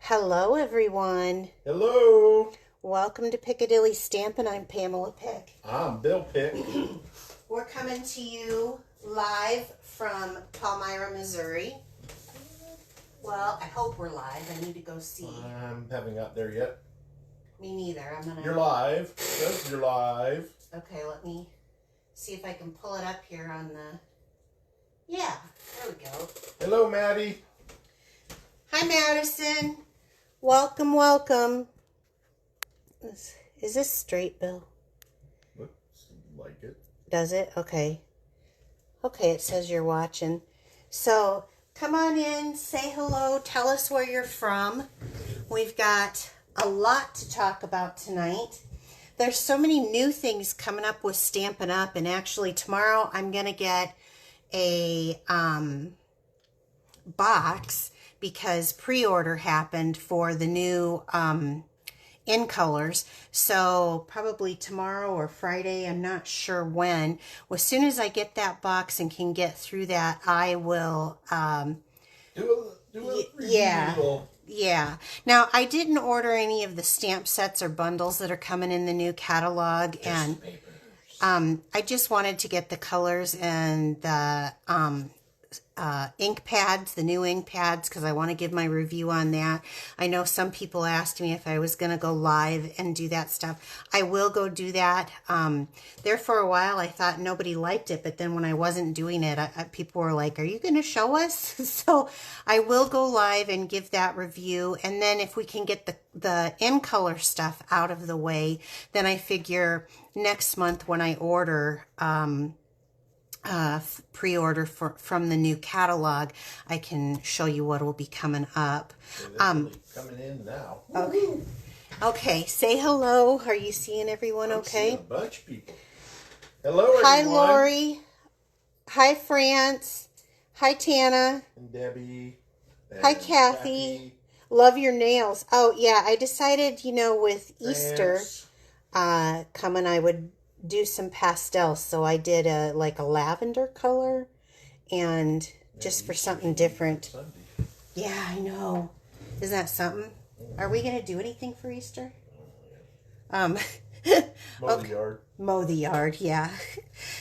Hello, everyone. Hello. Welcome to Piccadilly Stampin'. I'm Pamela Pick. I'm Bill Pick. We're coming to you live from Palmyra, Missouri. Well, I hope we're live. I need to go see. Haven't got there yet. Me neither. You're live. It says you're live. Okay, let me see if I can pull it up here on the... Yeah, there we go. Hello, Maddie. Hi, Madison. Welcome, welcome. Is this straight, Bill? Looks like it. Does it? Okay. Okay, it says you're watching. So, come on in, say hello, tell us where you're from. We've got a lot to talk about tonight. There's so many new things coming up with Stampin' Up! And actually tomorrow I'm going to get a box because pre-order happened for the new in colors. So probably tomorrow or Friday, I'm not sure when. Well, as soon as I get that box and can get through that, I will do a yeah. review. Yeah. Now, I didn't order any of the stamp sets or bundles that are coming in the new catalog, and I just wanted to get the colors and the ink pads, the new ink pads, because I want to give my review on that. I know some people asked me if I was going to go live and do that stuff. I will go do that. There for a while, I thought nobody liked it, but then when I wasn't doing it, people were like, are you going to show us? So I will go live and give that review. And then if we can get the in color stuff out of the way, then I figure next month when I order, pre-order from the new catalog, I can show you what will be coming up. Coming in now. Okay, say hello. Are you seeing everyone okay? A bunch of people. Hello, everyone. Hi, Lori. Hi, France. Hi, Tana. And Debbie. And hi, Kathy. Love your nails. Oh, yeah, I decided, with Easter coming, I would do some pastels. So I did a lavender color, and just for something different. Sunday. Yeah, I know. Isn't that something? Are we going to do anything for Easter? Mow the yard. Mow the yard, yeah.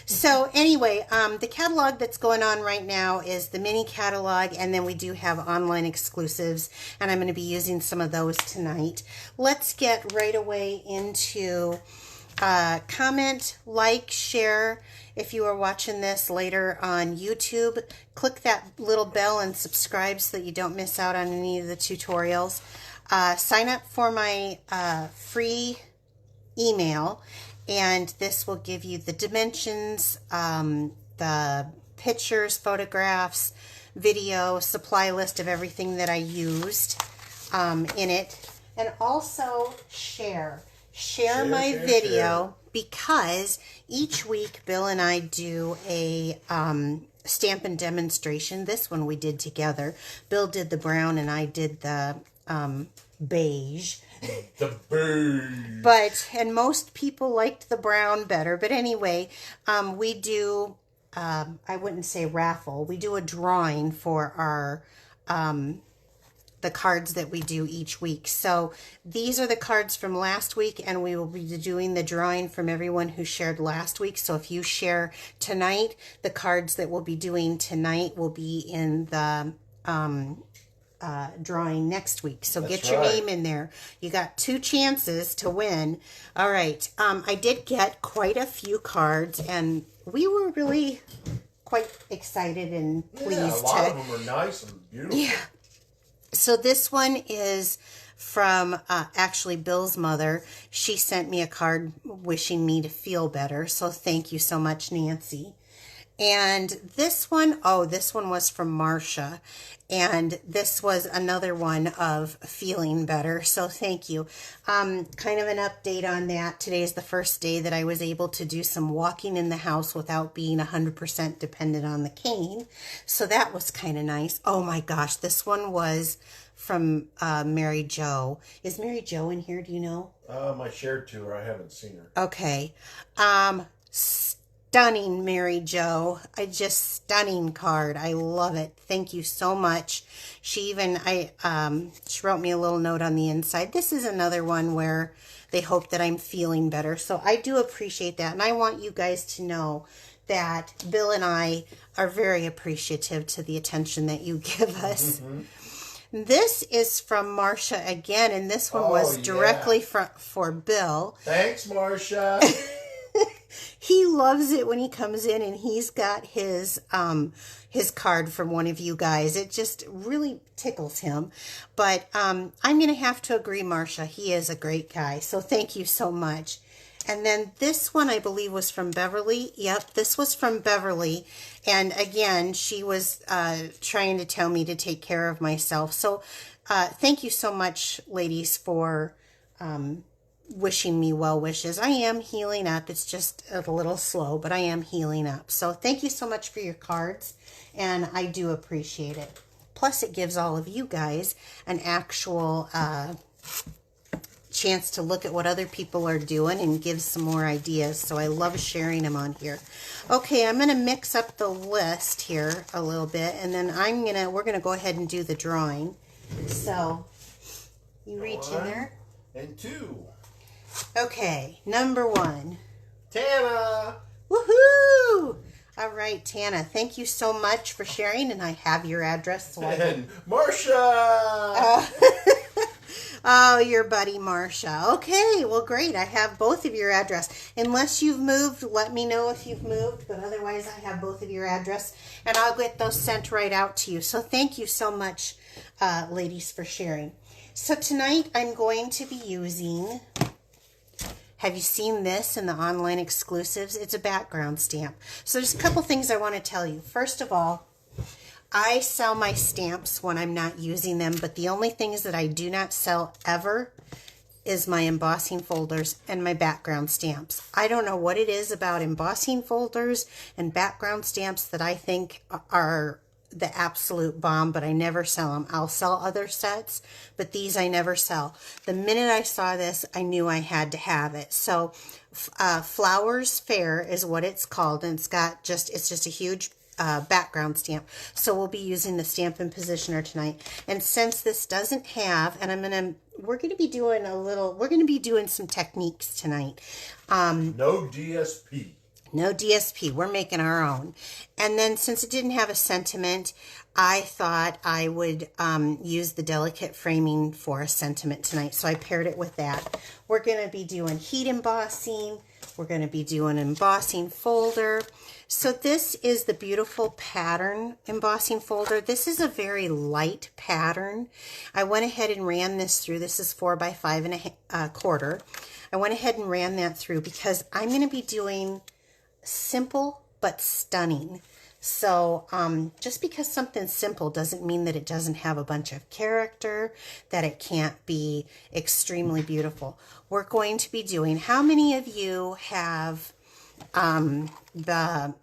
So anyway, the catalog that's going on right now is the mini catalog, and then we do have online exclusives, and I'm going to be using some of those tonight. Let's get right away into comment, like, share. If you are watching this later on YouTube, click that little bell and subscribe so that you don't miss out on any of the tutorials. Sign up for my free email, and this will give you the dimensions, the pictures, photographs, video, supply list of everything that I used in it, and also share my video, because each week Bill and I do a Stampin' demonstration. This one we did together. Bill did the brown and I did the beige. The beige. And most people liked the brown better. But anyway, we do, I wouldn't say raffle. We do a drawing for our the cards that we do each week. So these are the cards from last week, and we will be doing the drawing from everyone who shared last week. So if you share tonight, the cards that we'll be doing tonight will be in the drawing next week. So get your name in there. You got 2 chances to win. All right. I did get quite a few cards, and we were really quite excited and pleased. Yeah, a lot of them are nice and beautiful. Yeah. So this one is from actually Bill's mother. She sent me a card wishing me to feel better. So thank you so much, Nancy. And this one was from Marcia. And this was another one of feeling better. So thank you. Kind of an update on that. Today is the first day that I was able to do some walking in the house without being 100% dependent on the cane. So that was kind of nice. Oh my gosh, this one was from Mary Jo. Is Mary Jo in here? Do you know? I shared to her. I haven't seen her. Okay. stunning, Mary Jo. Just stunning card. I love it. Thank you so much. She wrote me a little note on the inside. This is another one where they hope that I'm feeling better. So I do appreciate that. And I want you guys to know that Bill and I are very appreciative to the attention that you give us. This is from Marsha again, and this one was directly for Bill. Thanks, Marsha. He loves it when he comes in and he's got his card from one of you guys. It just really tickles him. But I'm going to have to agree, Marsha. He is a great guy. So thank you so much. And then this one, I believe, was from Beverly. Yep, this was from Beverly. And again, she was trying to tell me to take care of myself. So thank you so much, ladies, for wishing me well wishes. I am healing up. It's just a little slow, but I am healing up. So thank you so much for your cards, and I do appreciate it. Plus, it gives all of you guys an actual chance to look at what other people are doing and give some more ideas. So I love sharing them on here. Okay, I'm going to mix up the list here a little bit, and then we're going to go ahead and do the drawing. So you reach in there. And 2. Okay, number 1. Tana. Woohoo! All right, Tana, thank you so much for sharing, and I have your address. So And Marsha. Oh, your buddy Marsha. Okay, well, great. I have both of your address. Unless you've moved, let me know if you've moved, but otherwise I have both of your address, and I'll get those sent right out to you. So thank you so much, ladies, for sharing. So tonight I'm going to be using... Have you seen this in the online exclusives? It's a background stamp. So there's a couple things I want to tell you. First of all, I sell my stamps when I'm not using them, but the only things that I do not sell ever is my embossing folders and my background stamps. I don't know what it is about embossing folders and background stamps that I think are the absolute bomb, but I never sell them. I'll sell other sets, but these I never sell. The minute I saw this, I knew I had to have it. So Flowers Fair is what it's called, and it's just a huge background stamp. So we'll be using the Stampin' Positioner tonight. And since this doesn't have, and we're going to be doing some techniques tonight. No DSP. No DSP. We're making our own. And then since it didn't have a sentiment, I thought I would use the delicate framing for a sentiment tonight. So I paired it with that. We're going to be doing heat embossing. We're going to be doing an embossing folder. So this is the beautiful pattern embossing folder. This is a very light pattern. I went ahead and ran this through. This is 4 by 5 1/4. I went ahead and ran that through because I'm going to be doing simple but stunning. So just because something's simple doesn't mean that it doesn't have a bunch of character, that it can't be extremely beautiful. We're going to be doing, how many of you have the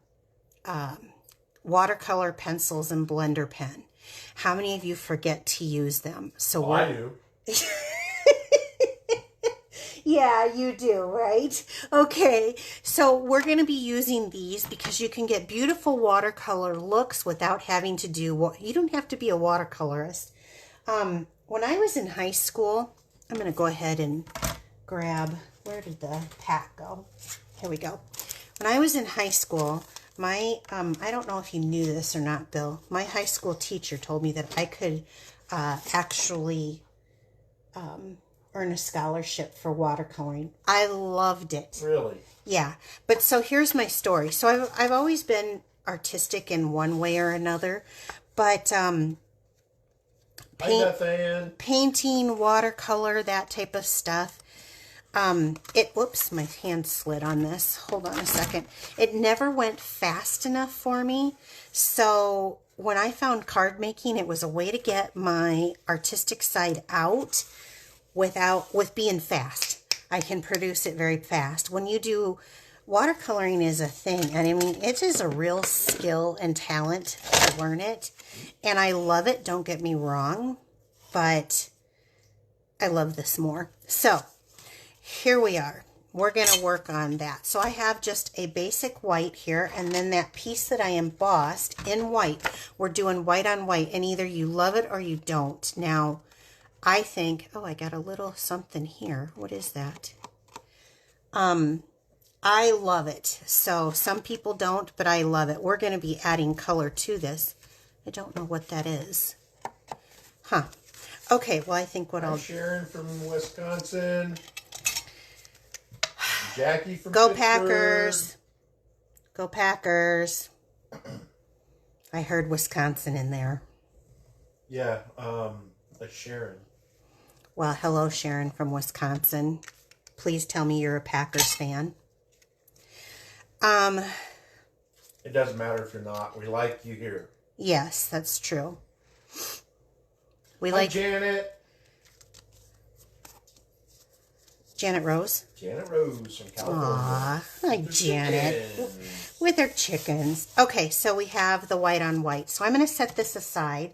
watercolor pencils and blender pen? How many of you forget to use them? So I do. Yeah, you do, right? Okay, so we're going to be using these because you can get beautiful watercolor looks without having to do, you don't have to be a watercolorist. When I was in high school, I'm going to go ahead and grab, where did the pack go? Here we go. When I was in high school, I don't know if you knew this or not, Bill, my high school teacher told me that I could actually earn a scholarship for watercoloring. I loved it. Really? Yeah. But so here's my story. So I've always been artistic in one way or another, but painting, watercolor, that type of stuff. Whoops, my hand slid on this. Hold on a second. It never went fast enough for me. So when I found card making, it was a way to get my artistic side out with being fast. I can produce it very fast. When you do, watercoloring is a thing. And I mean, it is a real skill and talent to learn it. And I love it, don't get me wrong, but I love this more. So here we are. we're going to work on that. So I have just a basic white here, and then that piece that I embossed in white, we're doing white on white, and either you love it or you don't. Now, I think, oh, I got a little something here. What is that? I love it. So some people don't, but I love it. We're going to be adding color to this. I don't know what that is. Huh. Okay, well, I think what I'll... Sharon from Wisconsin. Jackie from Go Pittsburgh. Packers. Go Packers. I heard Wisconsin in there. Yeah, that's Sharon. Well, hello, Sharon from Wisconsin. Please tell me you're a Packers fan. It doesn't matter if you're not. We like you here. Yes, that's true. We Hi, like Janet. Janet Rose. Janet Rose from California. Aw, hi, Janet. Chickens. With her chickens. Okay, so we have the white on white. So I'm going to set this aside.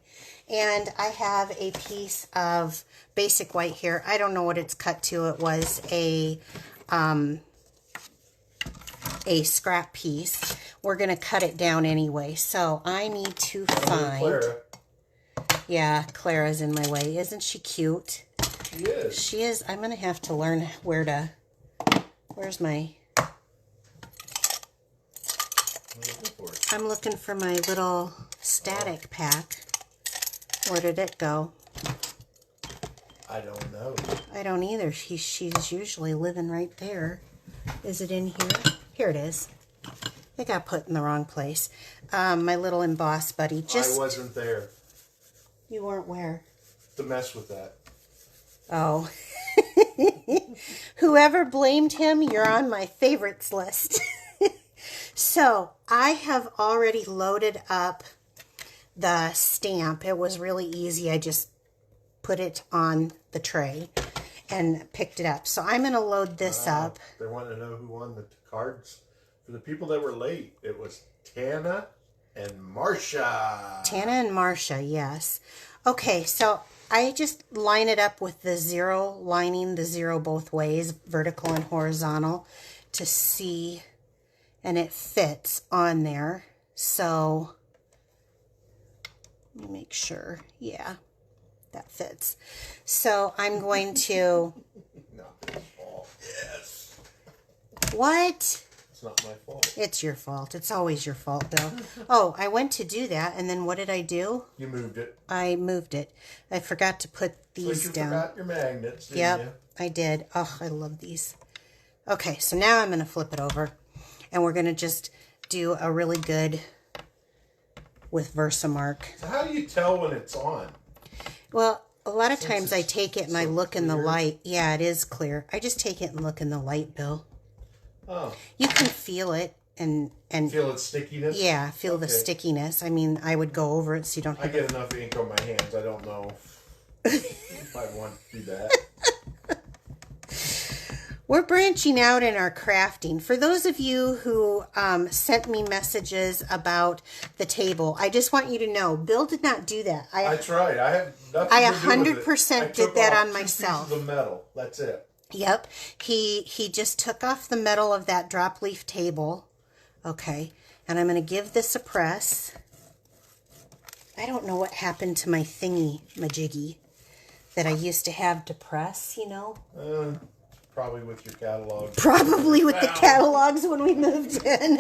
And I have a piece of basic white here. I don't know what it's cut to. It was a scrap piece. We're going to cut it down anyway. So I need to find... Clara. Yeah, Clara's in my way. Isn't she cute? She is. She is. I'm going to have to learn where to... Where's my... I'm looking for my little static pack. Where did it go? I don't know. I don't either. She's usually living right there. Is it in here? Here it is. It got put in the wrong place. My little emboss buddy. I wasn't there You weren't where? to mess with that. Oh. Whoever blamed him, you're on my favorites list. So, I have already loaded up the stamp. It was really easy. I just put it on the tray and picked it up. So, I'm going to load this up. They want to know who won the cards. For the people that were late, it was Tana and Marsha. Tana and Marsha, yes. Okay, so I just line it up with the zero, lining the zero both ways, vertical and horizontal, to see, and it fits on there. So, let me make sure. Yeah, that fits. So, I'm going to... Not my fault. Yes. What? It's not my fault. It's your fault. It's always your fault, Bill. Oh, I went to do that, and then what did I do? You moved it. I moved it. I forgot to put these down. You forgot your magnets, didn't Yep, you? I did. Oh, I love these. Okay, so now I'm going to flip it over, and we're going to just do a really good with Versamark. So how do you tell when it's on? Well, a lot of times I take it and I look in the clear. light. Yeah, it is clear. I just take it and look in the light, Bill. Oh. You can feel it and Feel its stickiness? yeah, feel the Okay. stickiness. I mean, I would go over it so you don't I have get enough ink on my hands. I don't know if I want to do that. We're branching out in our crafting. For those of you who sent me messages about the table, I just want you to know, Bill did not do that. I tried. I have nothing I to do with it. 100% I did took that off on 2 myself. pieces of metal. That's it. Yep, he just took off the metal of that drop leaf table. Okay, and I'm going to give this a press. I don't know what happened to my thingy majiggy that I used to have to press, you know. Probably with your catalog. Probably with the catalogs when we moved in.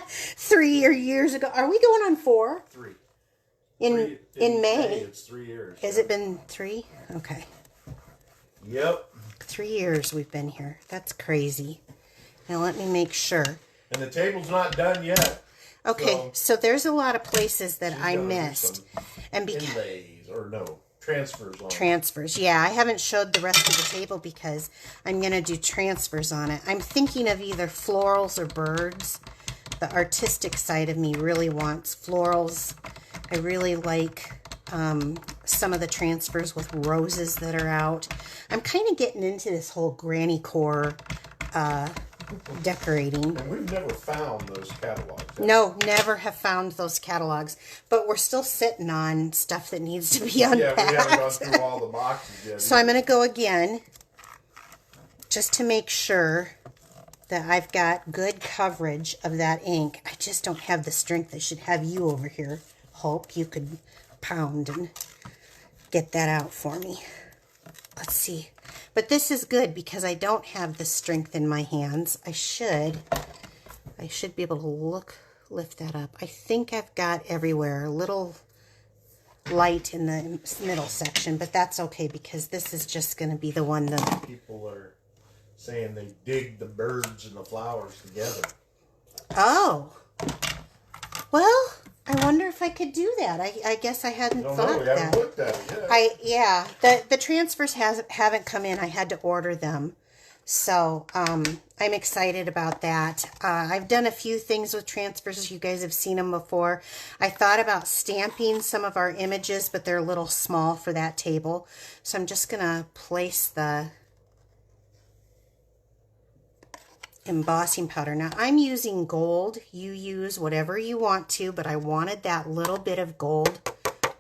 3 years ago. Are we going on 4? 3. In May. It's 3 years. Has it been 3? Okay. Yep. 3 years we've been here. That's crazy. Now let me make sure. And the table's not done yet. Okay, so there's a lot of places that I gotta do missed. some And Inlays, or no, transfers on it. transfers. Yeah, I haven't showed the rest of the table because I'm going to do transfers on it. I'm thinking of either florals or birds. The artistic side of me really wants florals. I really like some of the transfers with roses that are out. I'm kind of getting into this whole granny core decorating. And we've never found those catalogs yet. No, never have found those catalogs. But we're still sitting on stuff that needs to be unpacked. Yeah, we haven't gone through all the boxes yet. So I'm going to go again. just to make sure that I've got good coverage of that ink. I just don't have the strength. I should have you over here. Hope you could pound and get that out for me. Let's see. But this is good because I don't have the strength in my hands. I should be able to lift that up. I think I've got everywhere a little light in the middle section, but that's okay because this is just going to be the one that people are saying they dig the birds and the flowers together. Oh, well, I wonder if I could do that. I guess I hadn't thought We that. haven't looked at it yet. The transfers haven't come in. I had to order them, so I'm excited about that. I've done a few things with transfers. You guys have seen them before. I thought about stamping some of our images, but they're a little small for that table, so I'm just gonna place the embossing powder. Now I'm using gold. You use whatever you want to, but I wanted that little bit of gold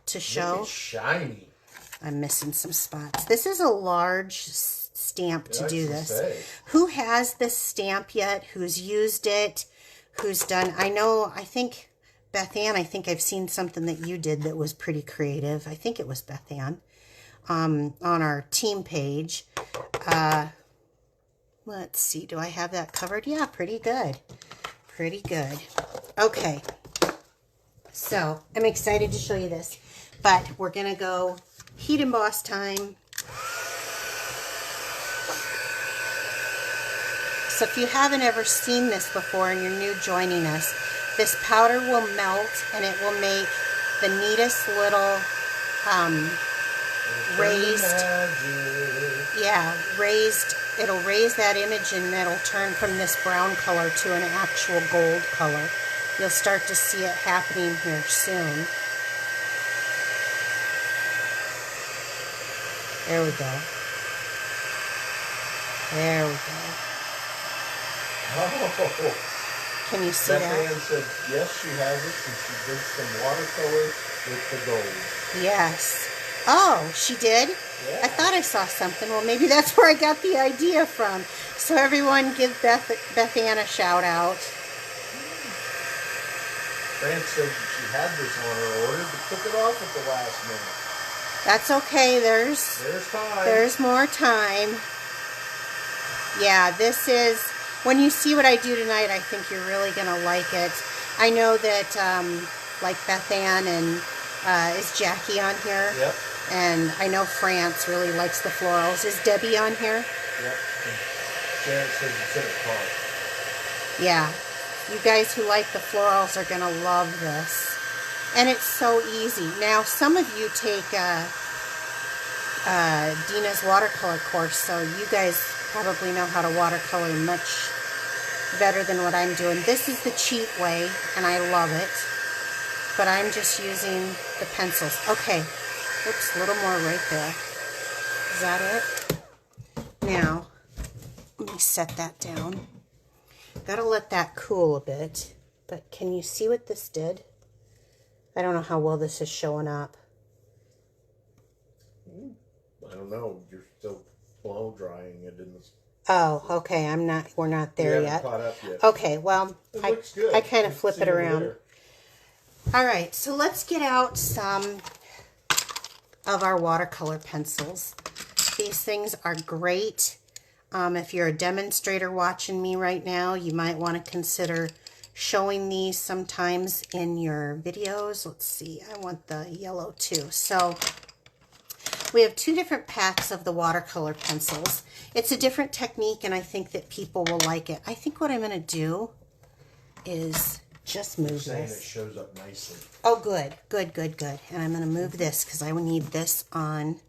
to show. It's shiny. I'm missing some spots. This is a large stamp to do this. Say. Who has this stamp yet? Who's used it? Who's done? I think Beth Ann, I think I've seen something that you did that was pretty creative. I think it was Beth Ann on our team page. Let's see, do I have that covered? Yeah, pretty good. Pretty good. Okay. So, I'm excited to show you this. But we're going to go heat emboss time. So if you haven't ever seen this before and you're new joining us, this powder will melt and it will make the neatest little raised, it'll raise that image and it'll turn from this brown color to an actual gold color. You'll start to see it happening here soon. There we go. There we go. Oh. Can you see that? Beth Ann said yes, she has it, and she did some watercolor with the gold. Yes. Oh, she did? Yeah. I thought I saw something. Well, maybe that's where I got the idea from. So everyone give Beth Ann a shout out. Fran said she had this on her order, but took it off at the last minute. That's okay. There's time. There's more time. Yeah, this is, when you see what I do tonight, I think you're really going to like it. I know that, like Beth Ann and is Jackie on here? Yep. And I know France really likes the florals. Is Debbie on here? Yep. And Janet says it's in her car. Yeah. You guys who like the florals are going to love this. And it's so easy. Now, some of you take Dina's watercolor course, so you guys probably know how to watercolor much better than what I'm doing. This is the cheap way, and I love it. But I'm just using the pencils. Okay. Oops, a little more right there. Is that it? Now, let me set that down. Gotta let that cool a bit. But can you see what this did? I don't know how well this is showing up. I don't know. You're still blow drying it in the... Oh, okay. We're not there yet. Caught up yet. Okay, well, it looks good. I kind of flip it around. There. All right, so let's get out some of our watercolor pencils. These things are great. If you're a demonstrator watching me right now, you might want to consider showing these sometimes in your videos. Let's see, I want the yellow too. So we have two different packs of the watercolor pencils. It's a different technique, and I think that people will like it. I think what I'm going to do is just move this. It shows up nicely. Oh, good, good, good, good. And I'm going to move this because I will need this on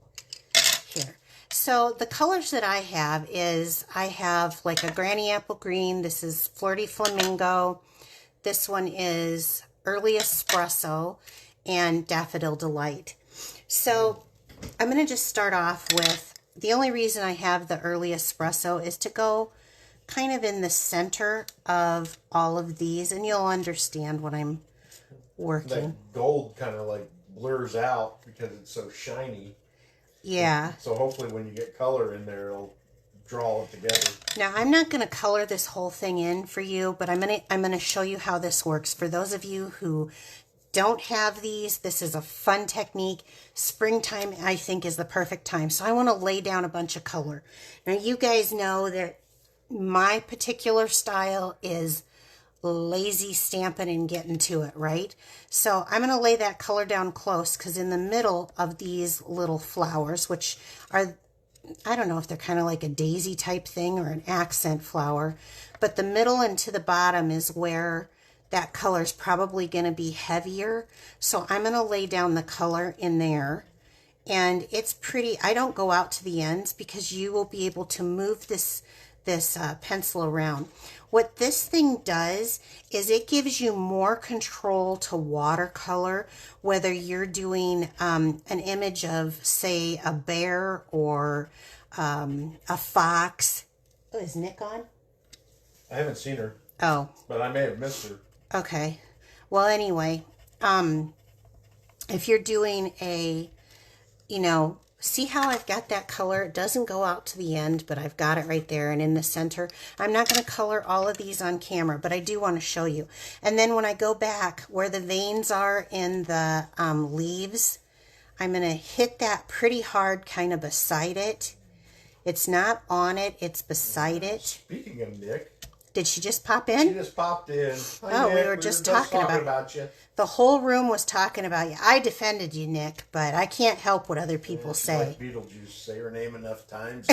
here. So the colors that I have is, I have like a Granny Apple Green. This is Flirty Flamingo. This one is Early Espresso and Daffodil Delight. So I'm going to just start off with, the only reason I have the Early Espresso is to go kind of in the center of all of these, and you'll understand what I'm working. That gold kind of like blurs out because it's so shiny. Yeah. So hopefully when you get color in there, it'll draw it together. Now, I'm not going to color this whole thing in for you, but I'm going to show you how this works. For those of you who don't have these, this is a fun technique. Springtime, I think, is the perfect time. So I want to lay down a bunch of color. Now, you guys know that my particular style is lazy stamping and getting to it, right? So I'm going to lay that color down close, because in the middle of these little flowers, which are, I don't know if they're kind of like a daisy type thing or an accent flower, but the middle and to the bottom is where that color is probably going to be heavier. So I'm going to lay down the color in there. And it's pretty. I don't go out to the ends, because you will be able to move this pencil around. What this thing does is it gives you more control to watercolor, whether you're doing an image of, say, a bear or a fox. Oh, is Nick on? I haven't seen her. Oh. But I may have missed her. Okay. Well, anyway, if you're doing a, see how I've got that color? It doesn't go out to the end, but I've got it right there and in the center. I'm not going to color all of these on camera, but I do want to show you. And then when I go back where the veins are in the leaves, I'm going to hit that pretty hard kind of beside it. It's not on it, it's beside it. Speaking of Nick. Did she just pop in? She just popped in. Oh, we were just talking about you. The whole room was talking about you. I defended you, Nick, but I can't help what other people say. Like Beetlejuice, say her name enough times.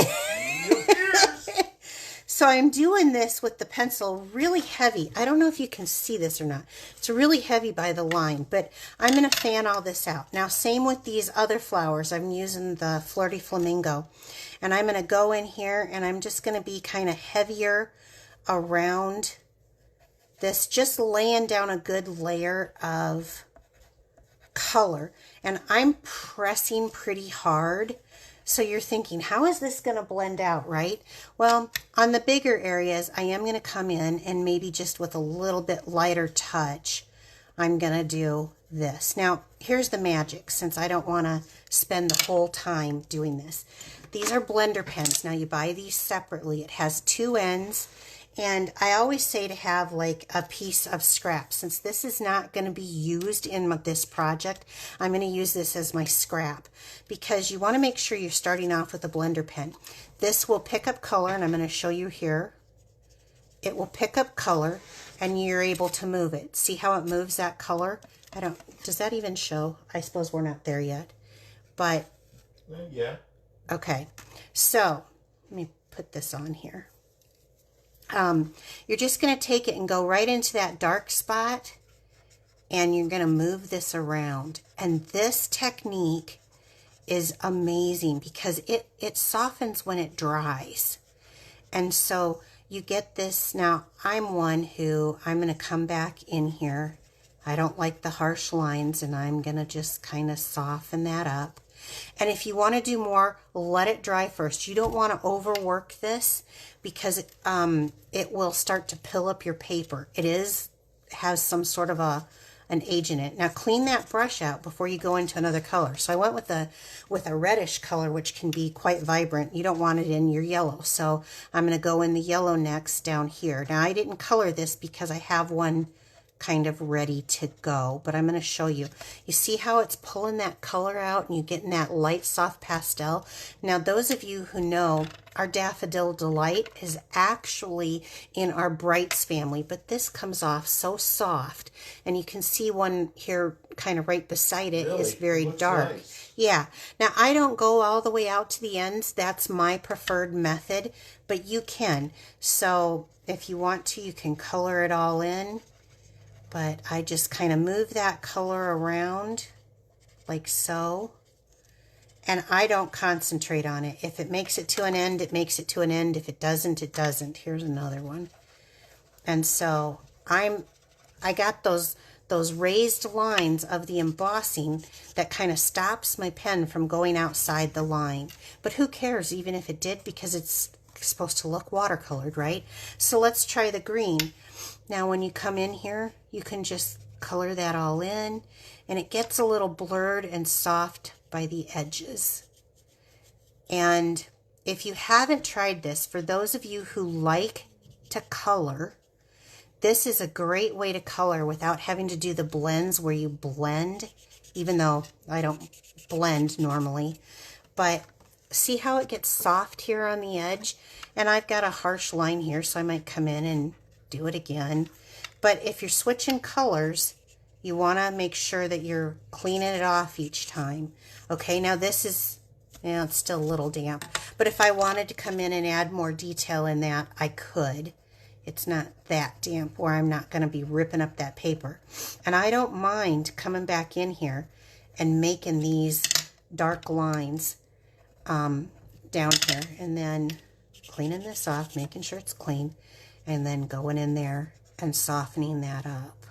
So I'm doing this with the pencil really heavy. I don't know if you can see this or not. It's really heavy by the line, but I'm going to fan all this out. Now, same with these other flowers. I'm using the Flirty Flamingo, and I'm going to go in here, and I'm just going to be kind of heavier around this, just laying down a good layer of color. And I'm pressing pretty hard. So you're thinking, how is this going to blend out, right? Well, on the bigger areas, I am going to come in and maybe just with a little bit lighter touch, I'm going to do this. Now, here's the magic, since I don't want to spend the whole time doing this. These are blender pens. Now, you buy these separately. It has two ends. And I always say to have like a piece of scrap. Since this is not going to be used in this project, I'm going to use this as my scrap, because you want to make sure you're starting off with a blender pen. This will pick up color, and I'm going to show you here. It will pick up color, and you're able to move it. See how it moves that color? Does that even show? I suppose we're not there yet. But, yeah. Okay. So, let me put this on here. You're just going to take it and go right into that dark spot, and you're going to move this around. And this technique is amazing because it softens when it dries. And so you get this. Now, I'm going to come back in here. I don't like the harsh lines, and I'm going to just kind of soften that up. And if you want to do more, let it dry first. You don't want to overwork this, because it will start to pill up your paper. It has some sort of an age in it. Now clean that brush out before you go into another color. So I went with a reddish color, which can be quite vibrant. You don't want it in your yellow. So I'm going to go in the yellow next down here. Now I didn't color this because I have one kind of ready to go, but I'm going to show you. You see how it's pulling that color out and you're getting that light soft pastel. Now those of you who know, our Daffodil Delight is actually in our Brights family, but this comes off so soft, and you can see one here kind of right beside it is very dark. Nice. Yeah. Now I don't go all the way out to the ends. That's my preferred method, but you can. So if you want to, you can color it all in. But I just kind of move that color around like so. And I don't concentrate on it. If it makes it to an end, it makes it to an end. If it doesn't, it doesn't. Here's another one. And so I got those raised lines of the embossing that kind of stops my pen from going outside the line. But who cares, even if it did, because it's supposed to look watercolored, right? So let's try the green. Now when you come in here, you can just color that all in, and it gets a little blurred and soft by the edges. And if you haven't tried this, for those of you who like to color, this is a great way to color without having to do the blends where you blend, even though I don't blend normally. But see how it gets soft here on the edge? And I've got a harsh line here, so I might come in and do it again. But if you're switching colors, you want to make sure that you're cleaning it off each time. Okay, now this is, it's still a little damp. But if I wanted to come in and add more detail in that, I could. It's not that damp where I'm not going to be ripping up that paper. And I don't mind coming back in here and making these dark lines down here. And then cleaning this off, making sure it's clean. And then going in there and softening that up.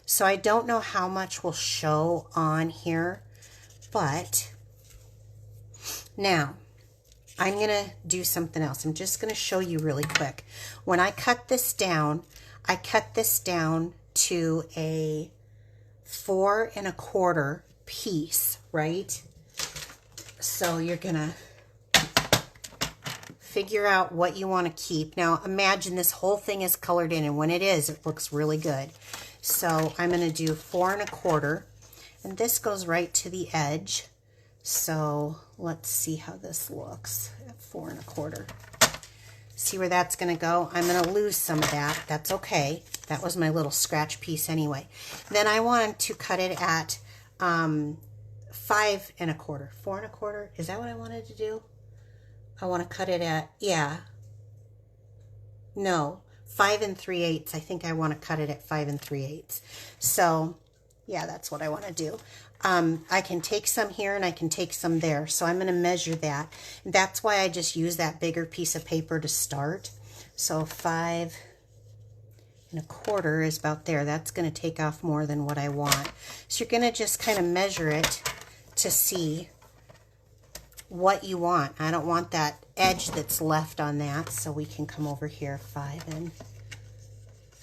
So I don't know how much will show on here. But now I'm going to do something else. I'm just going to show you really quick. When I cut this down, I cut this down to a 4 1/4 piece, right? So you're going to figure out what you want to keep. Now imagine this whole thing is colored in, and when it is, it looks really good. So I'm going to do 4 1/4, and this goes right to the edge. So let's see how this looks at 4 1/4. See where that's going to go? I'm going to lose some of that. That's okay. That was my little scratch piece anyway. Then I wanted to cut it at 5 1/4. 4 1/4. Is that what I wanted to do? I want to cut it at, yeah. No, 5 3/8. I think I want to cut it at 5 3/8. So yeah, that's what I want to do. I can take some here and I can take some there. So I'm going to measure that. And that's why I just use that bigger piece of paper to start. So 5 1/4 is about there. That's going to take off more than what I want. So you're going to just kind of measure it to see what you want. I don't want that edge that's left on that. So we can come over here 5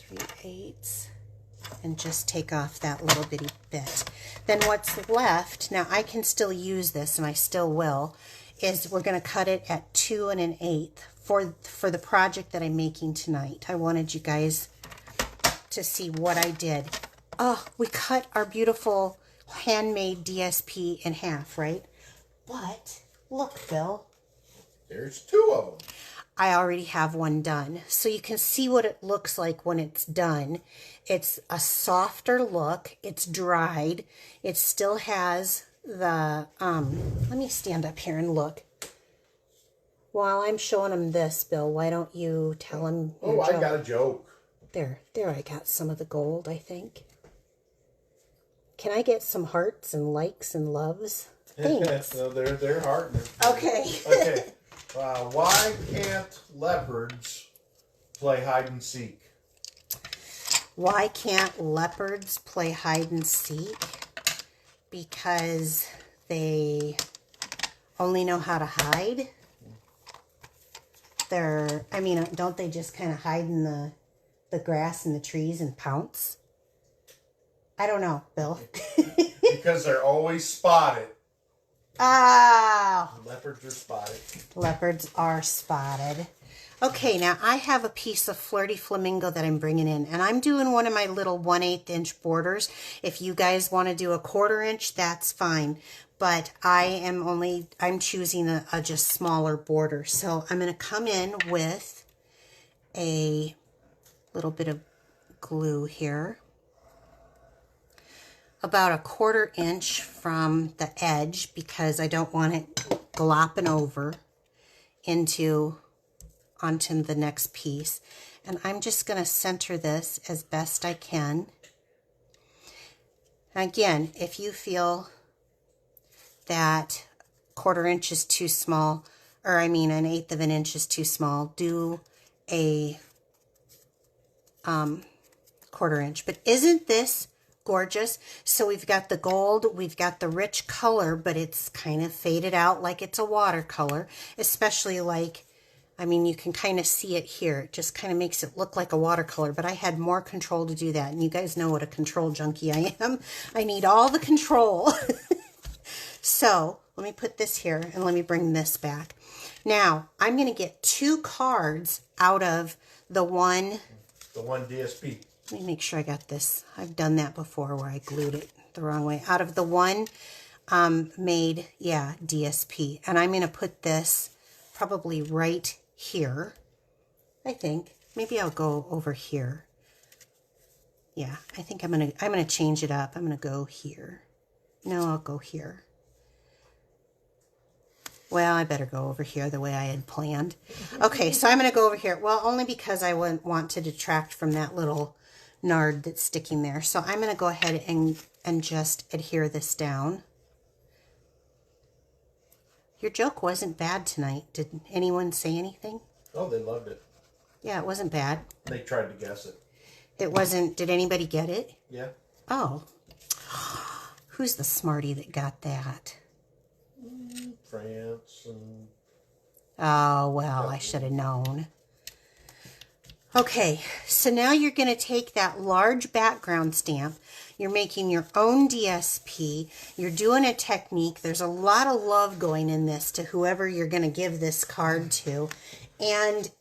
3/8. And just take off that little bitty bit. Then what's left, now I can still use this, and I still will, is we're going to cut it at 2 1/8 for the project that I'm making tonight. I wanted you guys to see what I did. Oh, we cut our beautiful handmade DSP in half, right? But look, Phil. There's 2 of them. I already have one done. So you can see what it looks like when it's done. It's a softer look. It's dried. It still has the, let me stand up here and look. While I'm showing him this, Bill, why don't you tell him your I got a joke. There I got some of the gold, I think. Can I get some hearts and likes and loves? Thanks. No, they're hard. Okay. Okay. Why can't leopards play hide and seek? Why can't leopards play hide and seek? Because they only know how to hide. Don't they just kind of hide in the grass and the trees and pounce? I don't know, Bill. Because they're always spotted. Ah! Leopards are spotted. Leopards are spotted. Okay, now I have a piece of Flirty Flamingo that I'm bringing in, and I'm doing one of my little 1/8 inch borders. If you guys want to do a 1/4 inch, that's fine. But I'm choosing a just smaller border. So I'm going to come in with a little bit of glue here. About a 1/4 inch from the edge, because I don't want it glopping over onto the next piece. And I'm just going to center this as best I can. Again, if you feel that 1/4 inch is too small, or an 1/8 of an inch is too small, do a 1/4 inch. But isn't this gorgeous? So we've got the gold, we've got the rich color, but it's kind of faded out like it's a watercolor, especially like, you can kind of see it here. It just kind of makes it look like a watercolor, but I had more control to do that. And you guys know what a control junkie I am. I need all the control. So Let me put this here and let me bring this back. Now, I'm going to get 2 cards out of the one. The one DSP. Let me make sure I got this. I've done that before where I glued it the wrong way. Out of the one made, yeah, DSP. And I'm going to put this probably right here, I think. Maybe I'll go over here. Yeah, I think I'm gonna change it up. I'm gonna go here. No, I'll go here. Well, I better go over here the way I had planned. Okay, so I'm gonna go over here. Well, only because I wouldn't want to detract from that little nard that's sticking there. So I'm gonna go ahead and just adhere this down. Your joke wasn't bad tonight. Did anyone say anything? Oh, they loved it. Yeah, it wasn't bad. They tried to guess it. It wasn't, did anybody get it? Yeah. Oh. Who's the smarty that got that? France and... Oh, well, I should have known. Okay, so now you're going to take that large background stamp. You're making your own DSP. You're doing a technique. There's a lot of love going in this to whoever you're going to give this card to. And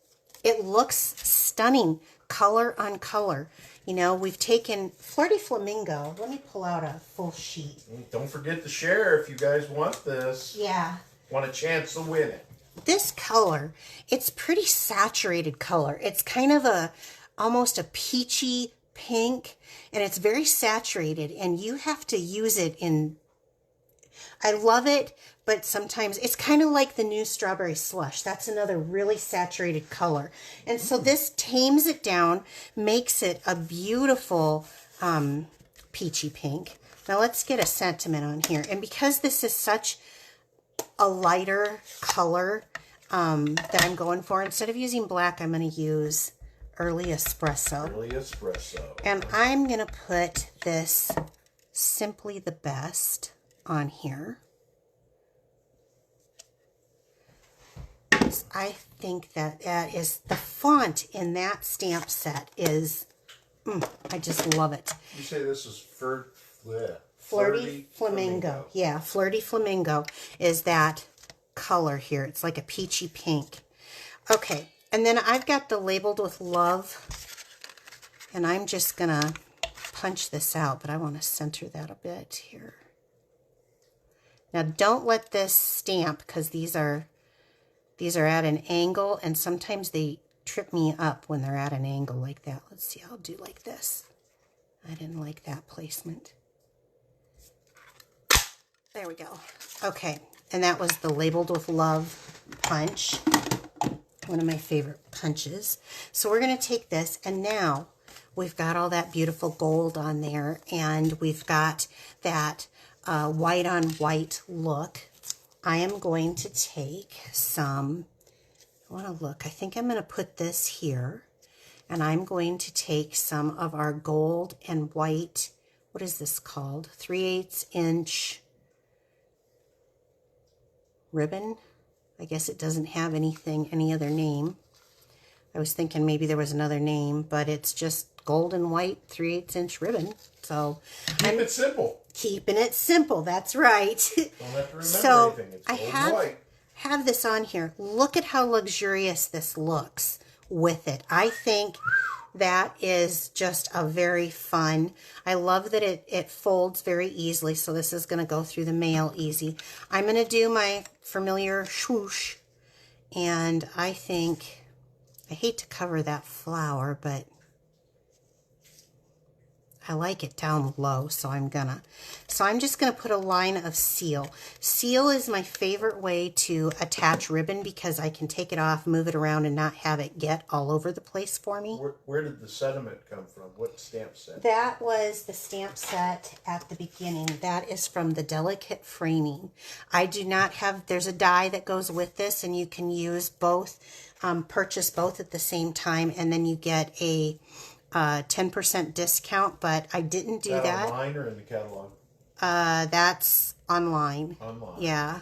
it looks stunning, color on color. You know, we've taken Flirty Flamingo. Let me pull out a full sheet. Don't forget to share if you guys want this. Yeah. Want a chance to win it. This color, it's pretty saturated color. It's kind of almost a peachy pink, and it's very saturated, and you have to use it in, I love it, but sometimes it's kind of like the new Strawberry Slush. That's another really saturated color. And so this tames it down, makes it a beautiful peachy pink. Now let's get a sentiment on here. And because this is such a lighter color that I'm going for, instead of using black, I'm going to use Early Espresso. Early Espresso. And I'm going to put this Simply the Best on here. I think that is, the font in that stamp set is, I just love it. You say this is Flirty Flamingo. Yeah, Flirty Flamingo is that color here. It's like a peachy pink. Okay, and then I've got the Labeled with Love, and I'm just going to punch this out, but I want to center that a bit here. Now, don't let this stamp, because these are at an angle, and sometimes they trip me up when they're at an angle like that. Let's see, I'll do like this. I didn't like that placement. There we go. Okay, and that was the Labeled with Love punch. One of my favorite punches. So we're going to take this, and now we've got all that beautiful gold on there, and we've got that white on white look. I am going to take some, I want to look, I think I'm going to put this here, and I'm going to take some of our gold and white, what is this called? 3/8 inch ribbon. I guess it doesn't have any other name. I was thinking maybe there was another name, but it's just gold and white 3/8 inch ribbon. So keep it simple. Keeping it simple, that's right. Don't have to remember so anything. It's I gold and white. have this on here. Look at how luxurious this looks with it. I think that is just a very fun. I love that it folds very easily, so this is going to go through the mail easy. I'm going to do my familiar swoosh, and I think, I hate to cover that flower, but I like it down low, so I'm just gonna put a line of seal. Seal is my favorite way to attach ribbon because I can take it off, move it around, and not have it get all over the place for me. Where did the sediment come from? What stamp set? That was the stamp set at the beginning. That is from the Delicate Framing. I do not have, there's a die that goes with this, and you can use both, purchase both at the same time, and then you get a 10% discount, but I didn't do that. Online or in the catalog? That's online. Online. Yeah.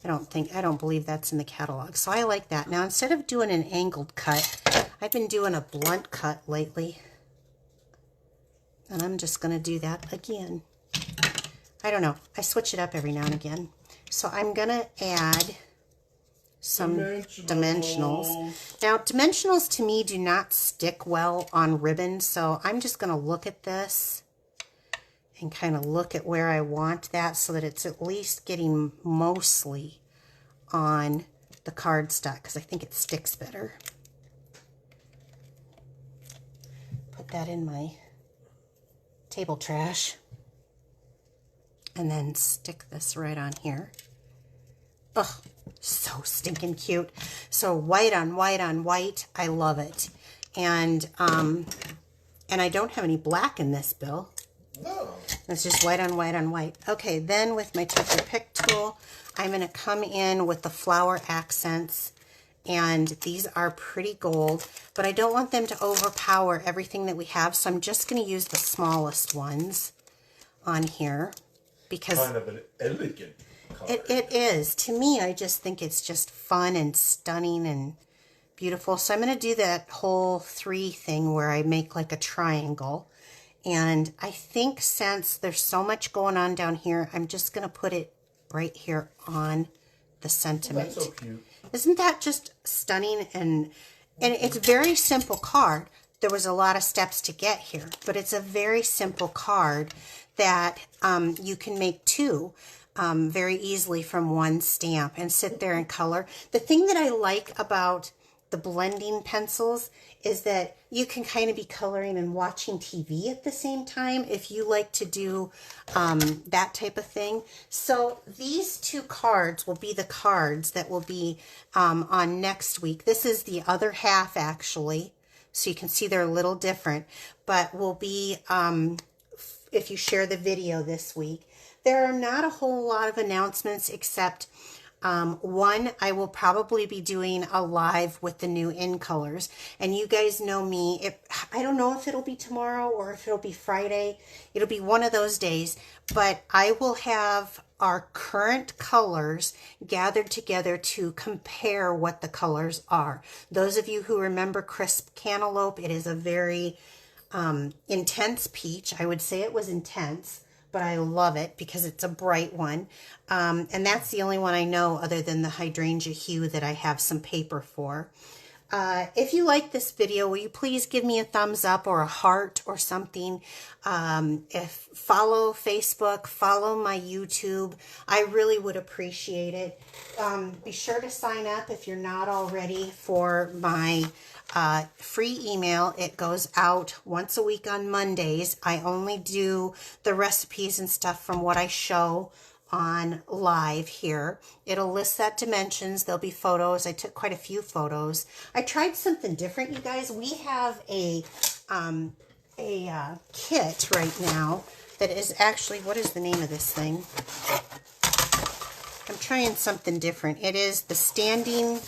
I don't believe that's in the catalog. So I like that. Now, instead of doing an angled cut, I've been doing a blunt cut lately. And I'm just going to do that again. I don't know. I switch it up every now and again. So I'm going to add some dimensionals. Now, dimensionals to me do not stick well on ribbon, so I'm just going to look at this and kind of look at where I want that so that it's at least getting mostly on the cardstock, because I think it sticks better. Put that in my table trash. And then stick this right on here. Ugh, so stinking cute. So white on white on white. I love it. And I don't have any black in this, Bill. No. It's just white on white on white. Okay, then with my Touch and Pick tool, I'm going to come in with the flower accents. And these are pretty gold, but I don't want them to overpower everything that we have. So I'm just going to use the smallest ones on here. Because kind of an elegant color. It is. To me, I just think it's just fun and stunning and beautiful. So I'm going to do that whole 3 thing where I make like a triangle. And I think since there's so much going on down here, I'm just going to put it right here on the sentiment. That's so cute. Isn't that just stunning? And it's a very simple card. There was a lot of steps to get here, but it's a very simple card that you can make 2 very easily from one stamp and sit there and color. The thing that I like about the blending pencils is that you can kind of be coloring and watching TV at the same time if you like to do that type of thing. So these 2 cards will be the cards that will be on next week. This is the other half actually, so you can see they're a little different, but will be if you share the video this week. There are not a whole lot of announcements except one, I will probably be doing a live with the new in colors. And you guys know me. I don't know if it'll be tomorrow or if it'll be Friday. It'll be one of those days. But I will have our current colors gathered together to compare what the colors are. Those of you who remember Crisp Cantaloupe, it is a very intense peach. I would say it was intense, but I love it because it's a bright one. And that's the only one I know other than the hydrangea hue that I have some paper for. If you like this video, will you please give me a thumbs up or a heart or something? Follow Facebook, follow my YouTube. I really would appreciate it. Be sure to sign up if you're not already for my free email. It goes out once a week on Mondays. I only do the recipes and stuff from what I show on live here. It'll list that dimensions. There'll be photos. I took quite a few photos. I tried something different, you guys. We have a kit right now that is actually, what is the name of this thing? I'm trying something different. It is the Standing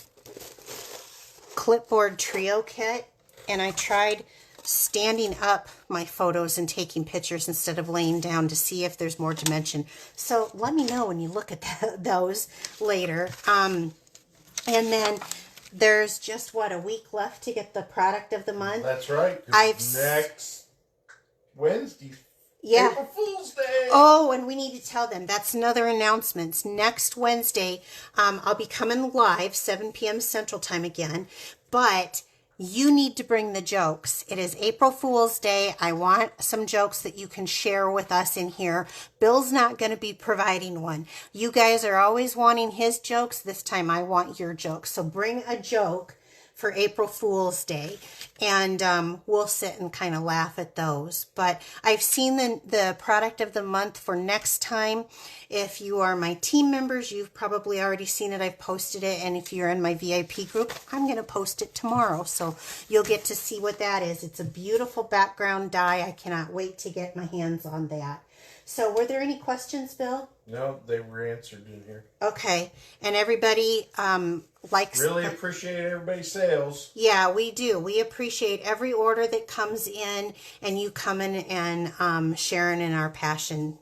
Clipboard Trio Kit, and I tried standing up my photos and taking pictures instead of laying down to see if there's more dimension. So let me know when you look at those later. And then there's just, what, a week left to get the product of the month? That's right. Next Wednesday. Yeah. April Fool's Day. Oh, and we need to tell them. That's another announcement. Next Wednesday, I'll be coming live, 7 p.m. Central Time again. But you need to bring the jokes. It is April Fool's Day. I want some jokes that you can share with us in here. Bill's not going to be providing one. You guys are always wanting his jokes. This time I want your jokes. So bring a joke for April Fool's Day, and we'll sit and kind of laugh at those. But I've seen the product of the month for next time. If you are my team members, you've probably already seen it. I've posted it, and if you're in my VIP group, I'm going to post it tomorrow, so you'll get to see what that is. It's a beautiful background die. I cannot wait to get my hands on that. So were there any questions, Bill? No, they were answered in here. Okay. And everybody likes... Really appreciate everybody's sales. Yeah, we do. We appreciate every order that comes in and you coming and sharing in our passion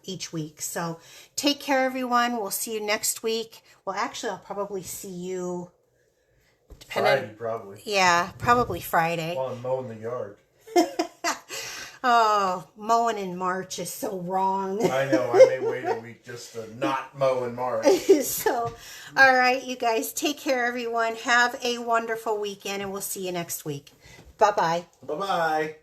each week. So take care, everyone. We'll see you next week. Well, actually, I'll probably see you... Friday, probably. Yeah, probably Friday. While I'm mowing the yard. Oh, mowing in March is so wrong. I know. I may wait a week just to not mow in March. So, all right, you guys, take care, everyone. Have a wonderful weekend, and we'll see you next week. Bye-bye. Bye-bye.